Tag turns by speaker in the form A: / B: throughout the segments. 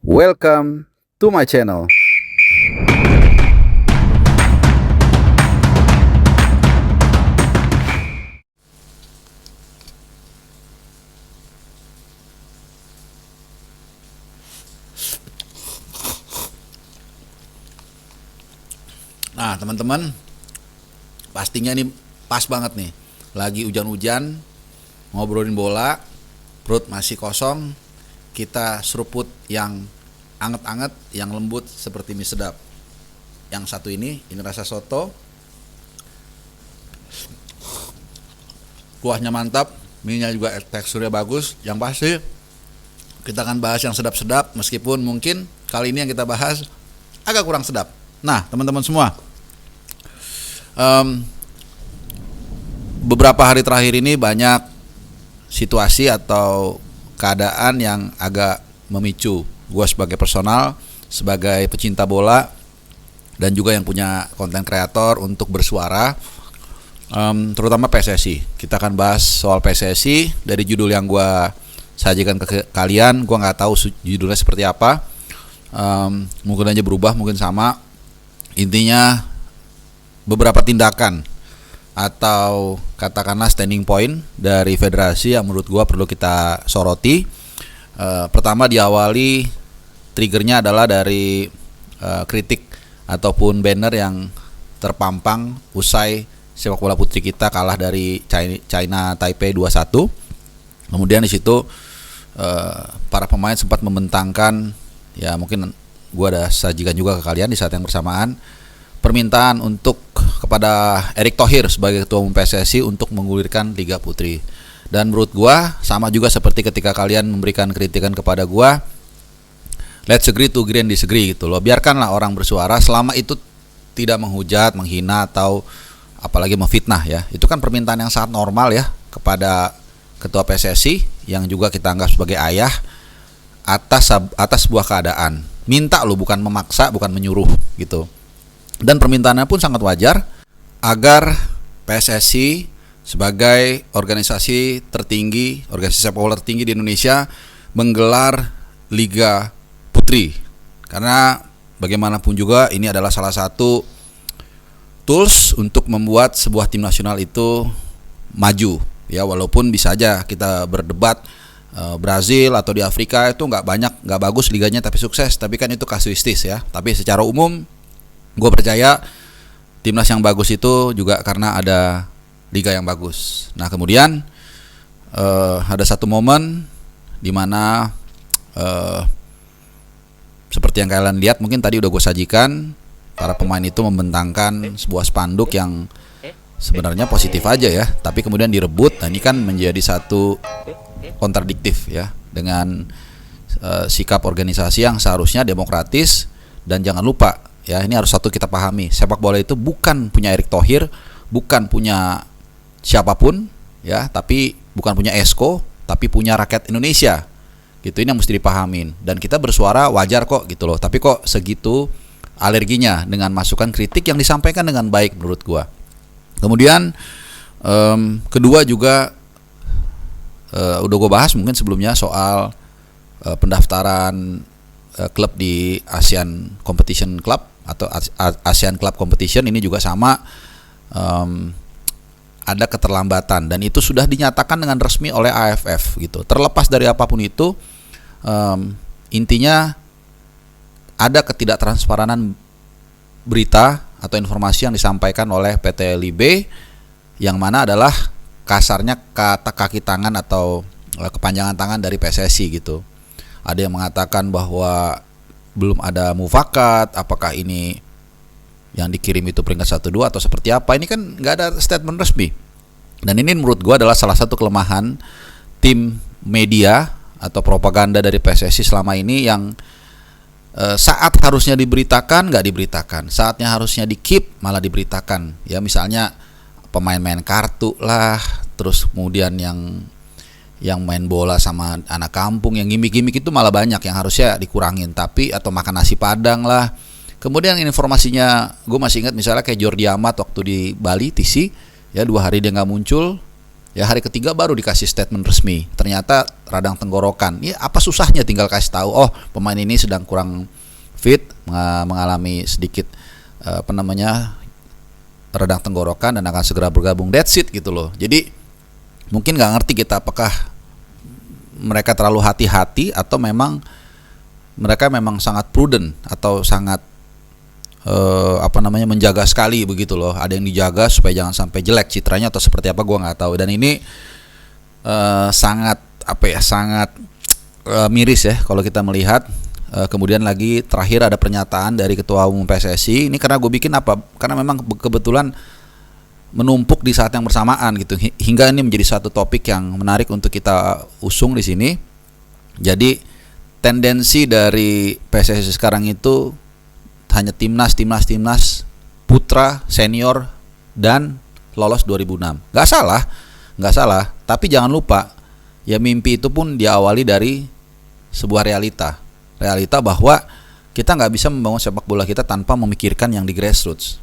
A: Welcome to my channel.
B: Nah teman-teman, pastinya ini pas banget nih. Lagi hujan-hujan, ngobrolin bola, perut masih kosong, kita seruput yang anget-anget, yang lembut seperti mie sedap. Yang satu ini rasa soto, kuahnya mantap, mie-nya juga teksturnya bagus. Yang pasti kita akan bahas yang sedap-sedap, meskipun mungkin kali ini yang kita bahas agak kurang sedap. Nah teman-teman semua, beberapa hari terakhir ini banyak situasi atau keadaan yang agak memicu gue sebagai personal, sebagai pecinta bola, dan juga yang punya konten kreator untuk bersuara, terutama PSSI. Kita akan bahas soal PSSI dari judul yang gue sajikan ke kalian. Gue nggak tahu judulnya seperti apa, mungkin aja berubah, mungkin sama. Intinya beberapa tindakan atau katakanlah standing point dari federasi yang menurut gua perlu kita soroti. Pertama, diawali triggernya adalah dari kritik ataupun banner yang terpampang usai sepak bola putri kita kalah dari China Taipei 2-1. Kemudian di situ para pemain sempat membentangkan, ya mungkin gua ada sajikan juga ke kalian di saat yang bersamaan, permintaan untuk kepada Erick Thohir sebagai ketua umum PSSI untuk menggulirkan Liga Putri. Dan menurut gua sama juga seperti ketika kalian memberikan kritikan kepada gua, let's agree to agree and disagree gitu loh. Biarkanlah orang bersuara selama itu tidak menghujat, menghina atau apalagi memfitnah ya. Itu kan permintaan yang sangat normal ya kepada ketua PSSI yang juga kita anggap sebagai ayah atas sebuah keadaan. Minta lo, bukan memaksa, bukan menyuruh gitu. Dan permintaannya pun sangat wajar agar PSSI sebagai organisasi tertinggi, organisasi sepak bola tertinggi di Indonesia menggelar Liga Putri. Karena bagaimanapun juga ini adalah salah satu tools untuk membuat sebuah tim nasional itu maju. Ya, walaupun bisa aja kita berdebat Brazil atau di Afrika itu nggak bagus liganya tapi sukses, tapi kan itu kasuistis ya. Tapi secara umum gue percaya timnas yang bagus itu juga karena ada liga yang bagus. Nah kemudian ada satu momen di mana seperti yang kalian lihat, mungkin tadi udah gue sajikan, para pemain itu membentangkan sebuah spanduk yang sebenarnya positif aja ya, tapi kemudian direbut. Nah ini kan menjadi satu kontradiktif ya dengan sikap organisasi yang seharusnya demokratis. Dan jangan lupa ya, ini harus satu kita pahami, sepak bola itu bukan punya Erick Thohir, bukan punya siapapun ya, tapi bukan punya Esko, tapi punya rakyat Indonesia gitu. Ini yang mesti dipahamin, dan kita bersuara wajar kok gitu loh. Tapi kok segitu alerginya dengan masukan kritik yang disampaikan dengan baik menurut gua. Kemudian kedua juga udah gue bahas mungkin sebelumnya soal pendaftaran klub di ASEAN Competition Club atau ASEAN Club Competition. Ini juga sama, ada keterlambatan, dan itu sudah dinyatakan dengan resmi oleh AFF gitu. Terlepas dari apapun itu, intinya ada ketidaktransparanan berita atau informasi yang disampaikan oleh PT LIB, yang mana adalah kasarnya kata kaki tangan atau kepanjangan tangan dari PSSI gitu. Ada yang mengatakan bahwa belum ada mufakat, apakah ini yang dikirim itu peringkat 1-2 atau seperti apa. Ini kan nggak ada statement resmi. Dan ini menurut gue adalah salah satu kelemahan tim media atau propaganda dari PSSI selama ini, yang saat harusnya diberitakan nggak diberitakan, saatnya harusnya di-keep malah diberitakan. Ya misalnya pemain main kartu lah, terus kemudian yang main bola sama anak kampung, yang gimmick-gimmick itu malah banyak yang harusnya dikurangin. Tapi atau makan nasi padang lah. Kemudian informasinya gue masih ingat misalnya kayak Jordi Amat waktu di Bali TC ya, 2 hari dia nggak muncul, Ya hari ketiga baru dikasih statement resmi. Ternyata radang tenggorokan. Ya apa susahnya tinggal kasih tahu, oh pemain ini sedang kurang fit, mengalami sedikit radang tenggorokan dan akan segera bergabung. That's it gitu loh. Jadi mungkin nggak ngerti kita apakah mereka terlalu hati-hati atau memang mereka memang sangat prudent atau sangat menjaga sekali begitu loh. Ada yang dijaga supaya jangan sampai jelek citranya atau seperti apa, gue nggak tahu. Dan ini sangat miris ya kalau kita melihat. Kemudian lagi terakhir ada pernyataan dari Ketua Umum PSSI. Ini karena gue bikin apa? Karena memang kebetulan menumpuk di saat yang bersamaan gitu. Hingga ini menjadi satu topik yang menarik untuk kita usung di sini. Jadi tendensi dari PSSI sekarang itu hanya timnas putra, senior dan lolos 2006. Nggak salah. Tapi jangan lupa, ya mimpi itu pun diawali dari sebuah realita bahwa kita nggak bisa membangun sepak bola kita tanpa memikirkan yang di grassroots,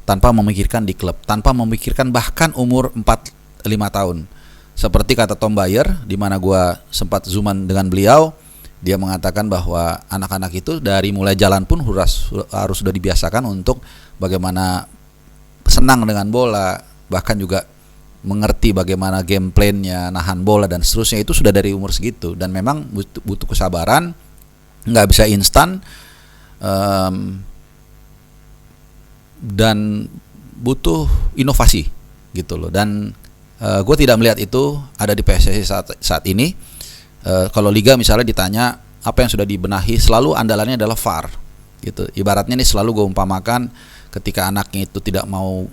B: tanpa memikirkan di klub, tanpa memikirkan bahkan umur 4-5 tahun. Seperti kata Tom Bayer, di mana gue sempat zooman dengan beliau, dia mengatakan bahwa anak-anak itu dari mulai jalan pun harus sudah dibiasakan untuk bagaimana senang dengan bola, bahkan juga mengerti bagaimana game plan-nya, nahan bola dan seterusnya. Itu sudah dari umur segitu, dan memang butuh kesabaran, nggak bisa instan, dan butuh inovasi gitu loh. Dan gue tidak melihat itu ada di PSSI saat ini. Kalau liga misalnya ditanya apa yang sudah dibenahi, selalu andalannya adalah VAR gitu. Ibaratnya nih selalu gue umpamakan ketika anaknya itu tidak mau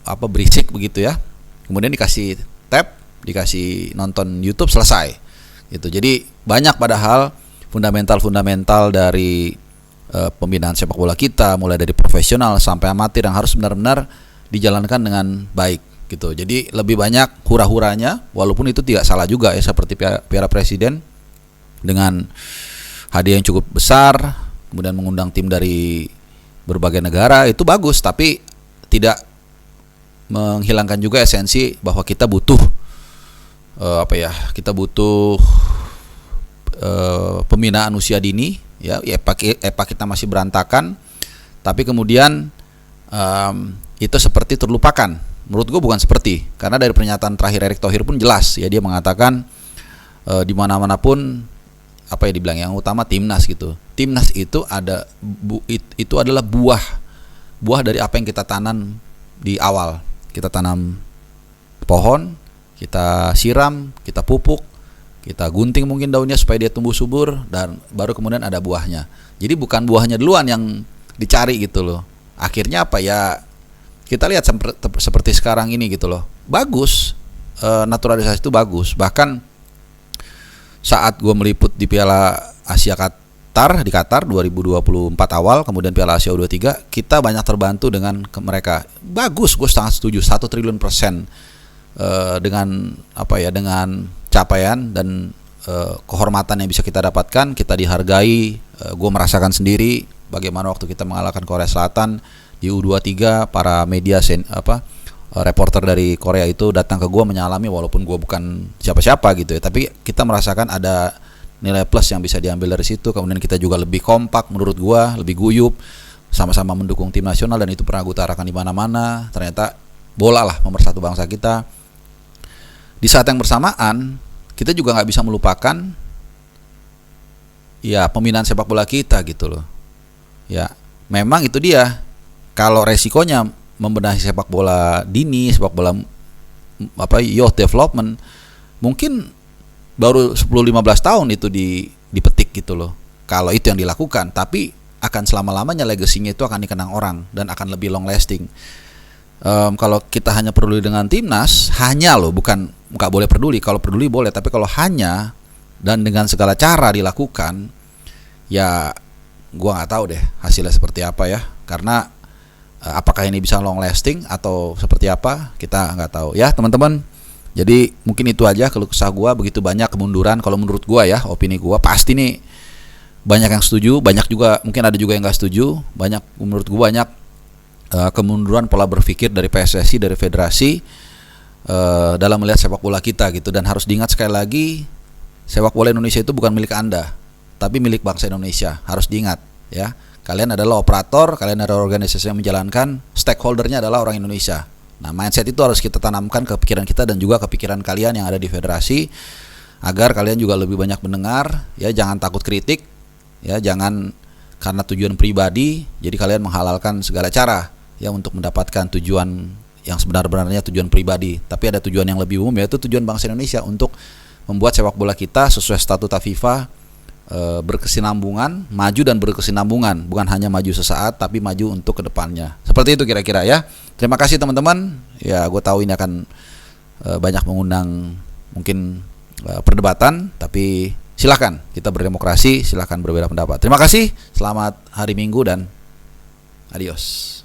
B: berisik begitu ya, kemudian dikasih tab, dikasih nonton YouTube, selesai gitu. Jadi banyak padahal fundamental dari pembinaan sepak bola kita, mulai dari profesional sampai amatir, yang harus benar-benar dijalankan dengan baik gitu. Jadi lebih banyak hura-huranya, walaupun itu tidak salah juga ya, seperti Piala Presiden dengan hadiah yang cukup besar, kemudian mengundang tim dari berbagai negara, itu bagus, tapi tidak menghilangkan juga esensi bahwa kita butuh pembinaan usia dini ya. EPA kita masih berantakan, tapi kemudian itu seperti terlupakan. Menurut gue bukan seperti, karena dari pernyataan terakhir Erick Thohir pun jelas ya, dia mengatakan di mana-mana pun dibilang yang utama timnas gitu. Timnas itu itu adalah buah dari apa yang kita tanam di awal. Kita tanam pohon, kita siram, kita pupuk, kita gunting mungkin daunnya supaya dia tumbuh subur, dan baru kemudian ada buahnya. Jadi bukan buahnya duluan yang dicari gitu loh. Akhirnya kita lihat seperti sekarang ini gitu loh. Bagus, naturalisasi itu bagus. Bahkan saat gue meliput di Piala Asia di Qatar 2024 awal, kemudian Piala Asia U23, kita banyak terbantu dengan mereka. Bagus, gue sangat setuju, 1 triliun persen dengan dengan capaian dan kehormatan yang bisa kita dapatkan, kita dihargai. Gue merasakan sendiri bagaimana waktu kita mengalahkan Korea Selatan di U23, para media reporter dari Korea itu datang ke gue menyalami, walaupun gue bukan siapa-siapa gitu ya, tapi kita merasakan ada nilai plus yang bisa diambil dari situ. Kemudian kita juga lebih kompak menurut gue, lebih guyup, sama-sama mendukung tim nasional, dan itu pernah gue utarakan di mana-mana. Ternyata bola lah pemersatu bangsa kita. Di saat yang bersamaan kita juga nggak bisa melupakan ya pembinaan sepak bola kita gitu loh. Ya memang itu dia, kalau resikonya membenahi sepak bola dini, sepak bola youth development, mungkin baru 10-15 tahun itu dipetik gitu loh, kalau itu yang dilakukan. Tapi akan selama-lamanya legasinya itu akan dikenang orang dan akan lebih long lasting. Kalau kita hanya peduli dengan timnas, bukan nggak boleh peduli. Kalau peduli boleh, tapi kalau hanya dan dengan segala cara dilakukan, ya gua nggak tahu deh hasilnya seperti apa ya. Karena apakah ini bisa long lasting atau seperti apa, kita nggak tahu ya teman-teman. Jadi mungkin itu aja keluh kesah gue. Begitu banyak kemunduran kalau menurut gue ya, opini gue. Pasti nih banyak yang setuju, banyak juga mungkin ada juga yang gak setuju. Menurut gue banyak kemunduran pola berpikir dari PSSI, dari federasi. dalam melihat sepak bola kita gitu. Dan harus diingat sekali lagi, sepak bola Indonesia itu bukan milik Anda, tapi milik bangsa Indonesia. Harus diingat ya. Kalian adalah operator, kalian adalah organisasi yang menjalankan, stakeholdernya adalah orang Indonesia. Nah, mindset itu harus kita tanamkan ke pikiran kita dan juga ke pikiran kalian yang ada di federasi, agar kalian juga lebih banyak mendengar ya, jangan takut kritik ya, jangan karena tujuan pribadi jadi kalian menghalalkan segala cara ya untuk mendapatkan tujuan yang sebenarnya tujuan pribadi, tapi ada tujuan yang lebih umum, yaitu tujuan bangsa Indonesia untuk membuat sepak bola kita sesuai statuta FIFA, berkesinambungan, maju dan berkesinambungan, bukan hanya maju sesaat tapi maju untuk kedepannya. Seperti itu kira-kira ya. Terima kasih teman-teman. Ya, gue tahu ini akan banyak mengundang mungkin perdebatan, tapi silakan kita berdemokrasi, silakan berbeda pendapat. Terima kasih. Selamat hari Minggu dan adios.